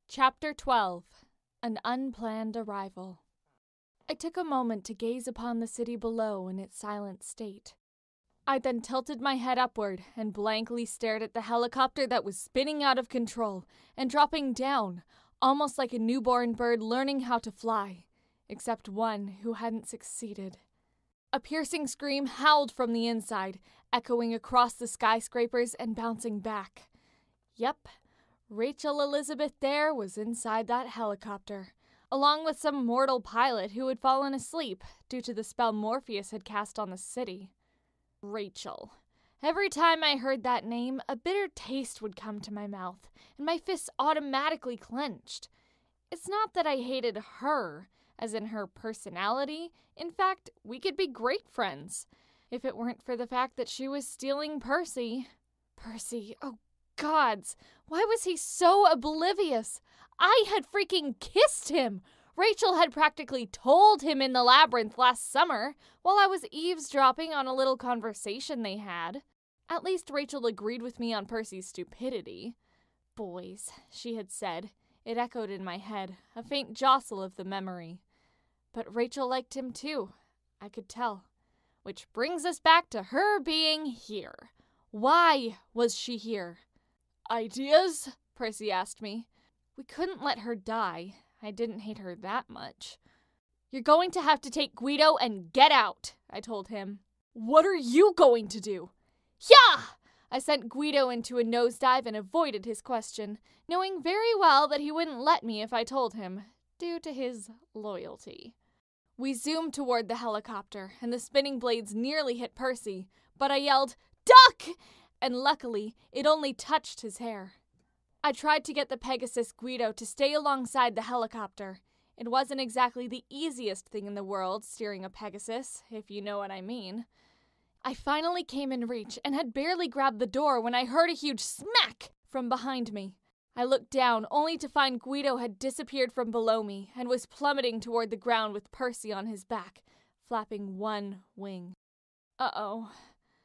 Chapter 12. An Unplanned Arrival. I took a moment to gaze upon the city below in its silent state. I then tilted my head upward and blankly stared at the helicopter that was spinning out of control and dropping down, almost like a newborn bird learning how to fly, except one who hadn't succeeded. A piercing scream howled from the inside, echoing across the skyscrapers and bouncing back. Yep, Rachel Elizabeth Dare was inside that helicopter, along with some mortal pilot who had fallen asleep due to the spell Morpheus had cast on the city. Rachel. Every time I heard that name, a bitter taste would come to my mouth, and my fists automatically clenched. It's not that I hated her, as in her personality. In fact, we could be great friends, if it weren't for the fact that she was stealing Percy. Percy, oh gods, why was he so oblivious? I had freaking kissed him! Rachel had practically told him in the labyrinth last summer, while I was eavesdropping on a little conversation they had. At least Rachel agreed with me on Percy's stupidity. Boys, she had said. It echoed in my head, a faint jostle of the memory. But Rachel liked him too, I could tell. Which brings us back to her being here. Why was she here? Ideas? Percy asked me. We couldn't let her die. I didn't hate her that much. You're going to have to take Guido and get out, I told him. What are you going to do? Yeah! I sent Guido into a nosedive and avoided his question, knowing very well that he wouldn't let me if I told him, due to his loyalty. We zoomed toward the helicopter, and the spinning blades nearly hit Percy, but I yelled, "Duck!" And luckily, it only touched his hair. I tried to get the Pegasus Guido to stay alongside the helicopter. It wasn't exactly the easiest thing in the world, steering a Pegasus, if you know what I mean. I finally came in reach and had barely grabbed the door when I heard a huge smack from behind me. I looked down, only to find Guido had disappeared from below me and was plummeting toward the ground with Percy on his back, flapping one wing. Uh-oh.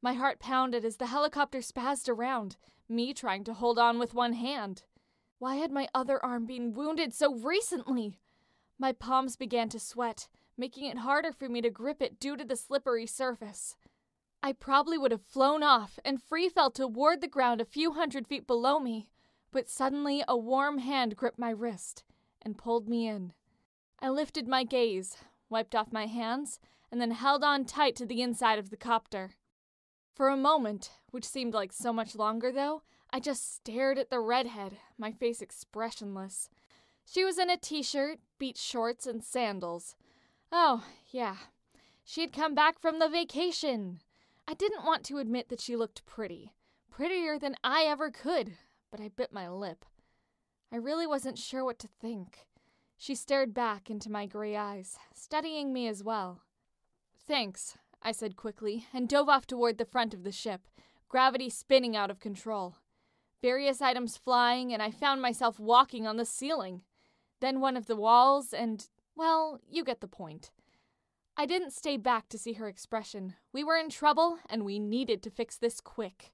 My heart pounded as the helicopter spazzed around, me trying to hold on with one hand. Why had my other arm been wounded so recently? My palms began to sweat, making it harder for me to grip it due to the slippery surface. I probably would have flown off and free fell toward the ground a few hundred feet below me, but suddenly a warm hand gripped my wrist and pulled me in. I lifted my gaze, wiped off my hands, and then held on tight to the inside of the copter. For a moment, which seemed like so much longer though, I just stared at the redhead, my face expressionless. She was in a t-shirt, beach shorts, and sandals. Oh, yeah. She had come back from the vacation. I didn't want to admit that she looked pretty. Prettier than I ever could, but I bit my lip. I really wasn't sure what to think. She stared back into my gray eyes, studying me as well. Thanks, I said quickly, and dove off toward the front of the ship, gravity spinning out of control. Various items flying, and I found myself walking on the ceiling. Then one of the walls, and, well, you get the point. I didn't stay back to see her expression. We were in trouble, and we needed to fix this quick.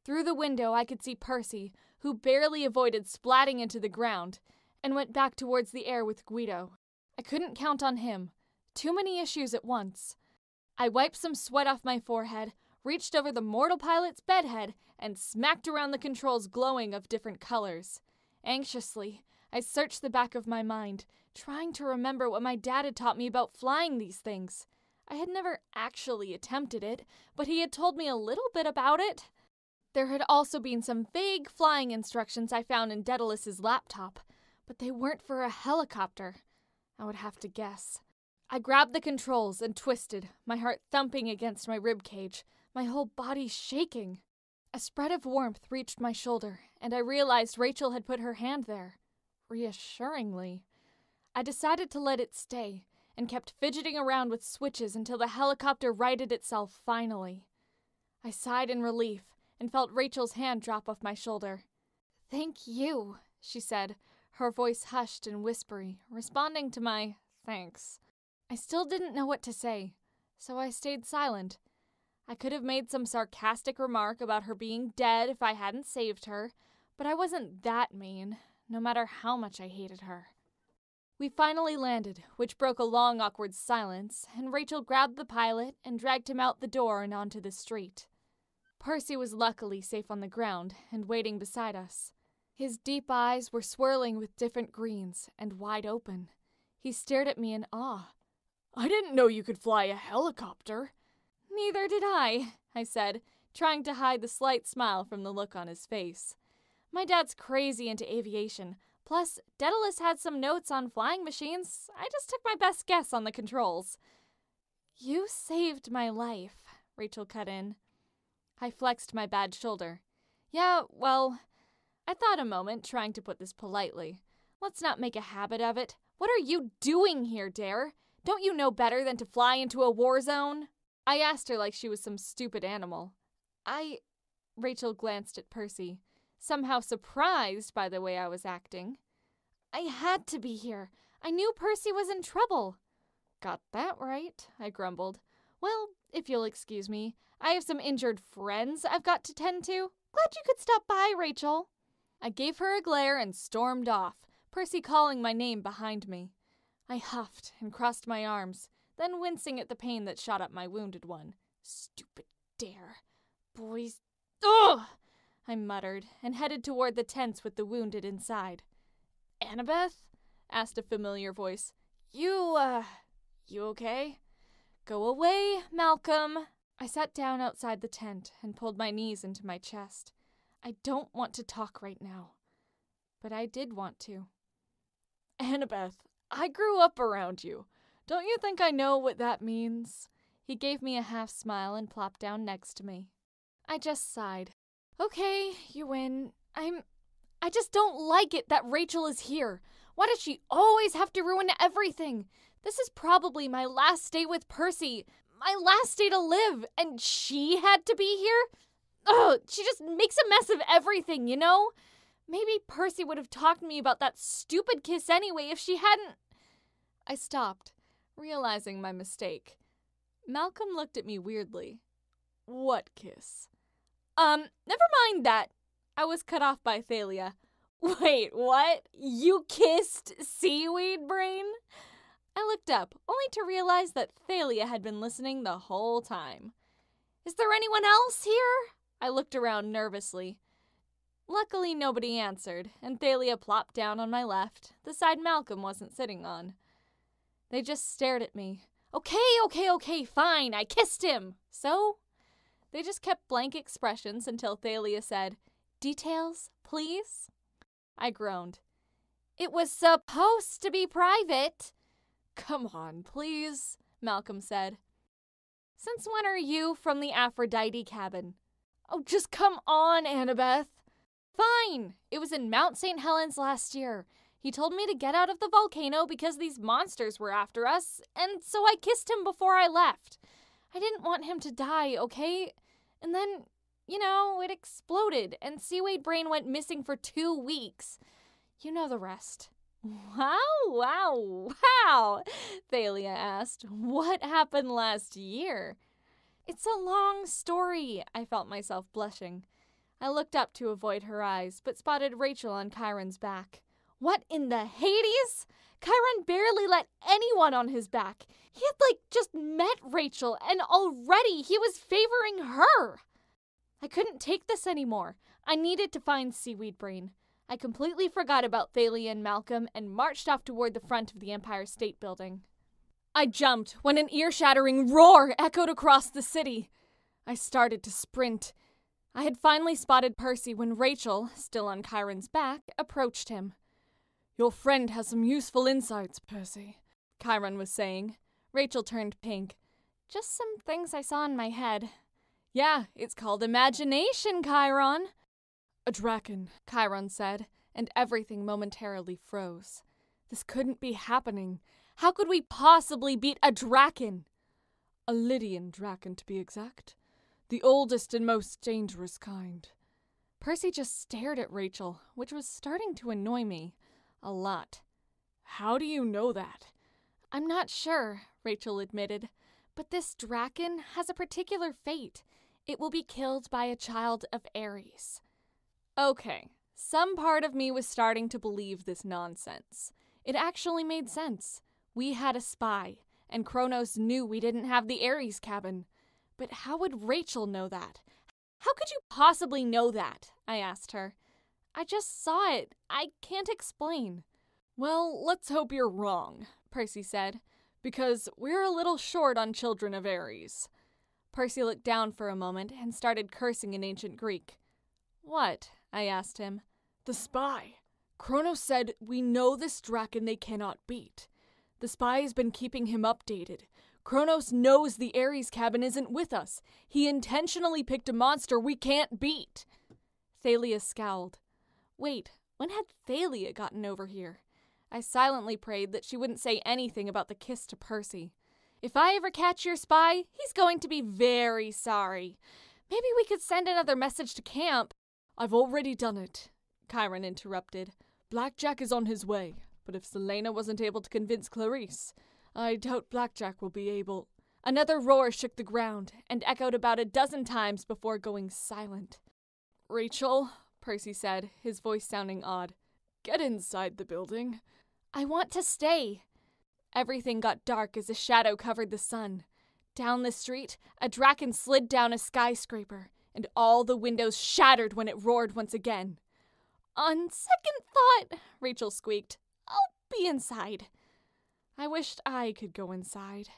Through the window, I could see Percy, who barely avoided splatting into the ground, and went back towards the air with Guido. I couldn't count on him. Too many issues at once. I wiped some sweat off my forehead, reached over the mortal pilot's bedhead, and smacked around the controls glowing of different colors. Anxiously, I searched the back of my mind, trying to remember what my dad had taught me about flying these things. I had never actually attempted it, but he had told me a little bit about it. There had also been some vague flying instructions I found in Daedalus's laptop, but they weren't for a helicopter, I would have to guess. I grabbed the controls and twisted, my heart thumping against my ribcage, my whole body shaking. A spread of warmth reached my shoulder, and I realized Rachel had put her hand there, reassuringly. I decided to let it stay, and kept fidgeting around with switches until the helicopter righted itself finally. I sighed in relief, and felt Rachel's hand drop off my shoulder. "Thank you," she said, her voice hushed and whispery, responding to my thanks. I still didn't know what to say, so I stayed silent. I could have made some sarcastic remark about her being dead if I hadn't saved her, but I wasn't that mean. no matter how much I hated her. We finally landed, which broke a long, awkward silence, and Rachel grabbed the pilot and dragged him out the door and onto the street. Percy was luckily safe on the ground and waiting beside us. His deep eyes were swirling with different greens and wide open. He stared at me in awe. "I didn't know you could fly a helicopter." "Neither did I said, trying to hide the slight smile from the look on his face. My dad's crazy into aviation. Plus, Daedalus had some notes on flying machines. I just took my best guess on the controls. "You saved my life," Rachel cut in. I flexed my bad shoulder. "Yeah, well," I thought a moment, trying to put this politely. "Let's not make a habit of it. What are you doing here, Dare? Don't you know better than to fly into a war zone?" I asked her like she was some stupid animal. Rachel glanced at Percy, somehow surprised by the way I was acting. "I had to be here. I knew Percy was in trouble." "Got that right," I grumbled. "Well, if you'll excuse me, I have some injured friends I've got to tend to. Glad you could stop by, Rachel." I gave her a glare and stormed off, Percy calling my name behind me. I huffed and crossed my arms, then wincing at the pain that shot up my wounded one. "Stupid Dare. Boys. Ugh!" I muttered and headed toward the tents with the wounded inside. "Annabeth?" asked a familiar voice. You okay?" "Go away, Malcolm." I sat down outside the tent and pulled my knees into my chest. I don't want to talk right now. But I did want to. "Annabeth, I grew up around you. Don't you think I know what that means?" He gave me a half smile and plopped down next to me. I just sighed. "Okay, you win. I just don't like it that Rachel is here. Why does she always have to ruin everything? This is probably my last day with Percy. My last day to live, and she had to be here? Ugh, she just makes a mess of everything, you know? Maybe Percy would have talked to me about that stupid kiss anyway if she hadn't..." I stopped, realizing my mistake. Malcolm looked at me weirdly. "What kiss?" Never mind that." I was cut off by Thalia. "Wait, what? You kissed Seaweed Brain?" I looked up, only to realize that Thalia had been listening the whole time. "Is there anyone else here?" I looked around nervously. Luckily, nobody answered, and Thalia plopped down on my left, the side Malcolm wasn't sitting on. They just stared at me. Okay, fine, I kissed him. So? They just kept blank expressions until Thalia said, "Details, please?" I groaned. "It was supposed to be private." "Come on, please," Malcolm said. "Since when are you from the Aphrodite cabin?" "Oh, just come on, Annabeth." "Fine. It was in Mount St. Helens last year. He told me to get out of the volcano because these monsters were after us, and so I kissed him before I left. I didn't want him to die, okay? And then, it exploded, and Seaweed Brain went missing for 2 weeks. You know the rest." Wow, Thalia asked. "What happened last year?" "It's a long story," I felt myself blushing. I looked up to avoid her eyes, but spotted Rachel on Chiron's back. What in the Hades? Chiron barely let anyone on his back. He had, just met Rachel, and already he was favoring her. I couldn't take this anymore. I needed to find Seaweed Brain. I completely forgot about Thalia and Malcolm and marched off toward the front of the Empire State Building. I jumped when an ear-shattering roar echoed across the city. I started to sprint. I had finally spotted Percy when Rachel, still on Chiron's back, approached him. "Your friend has some useful insights, Percy," Chiron was saying. Rachel turned pink. "Just some things I saw in my head." "Yeah, it's called imagination, Chiron." "A draken," Chiron said, and everything momentarily froze. This couldn't be happening. How could we possibly beat a draken? "A Lydian draken, to be exact. The oldest and most dangerous kind." Percy just stared at Rachel, which was starting to annoy me. A lot. "How do you know that?" "I'm not sure," Rachel admitted, "but this draken has a particular fate. It will be killed by a child of Ares." "Okay, Some part of me was starting to believe this nonsense. It actually made sense. We had a spy, and Kronos knew we didn't have the Ares cabin. But how would Rachel know that? How could you possibly know that? I asked her. I just saw it. I can't explain. Well, let's hope you're wrong, Percy said, because we're a little short on children of Ares. Percy looked down for a moment and started cursing in ancient Greek. What? I asked him. The spy. Kronos said, we know this Draken they cannot beat. The spy has been keeping him updated. Kronos knows the Ares cabin isn't with us. He intentionally picked a monster we can't beat. Thalia scowled. Wait, when had Thalia gotten over here? I silently prayed that she wouldn't say anything about the kiss to Percy. If I ever catch your spy, he's going to be very sorry. Maybe we could send another message to camp. I've already done it, Chiron interrupted. Blackjack is on his way, but if Selena wasn't able to convince Clarice, I doubt Blackjack will be able. Another roar shook the ground and echoed about a dozen times before going silent. Rachel, Percy said, his voice sounding odd, get inside the building. I want to stay. Everything got dark as a shadow covered the sun. Down the street, a Draken slid down a skyscraper, and all the windows shattered when it roared once again. On second thought, Rachel squeaked, I'll be inside. I wished I could go inside.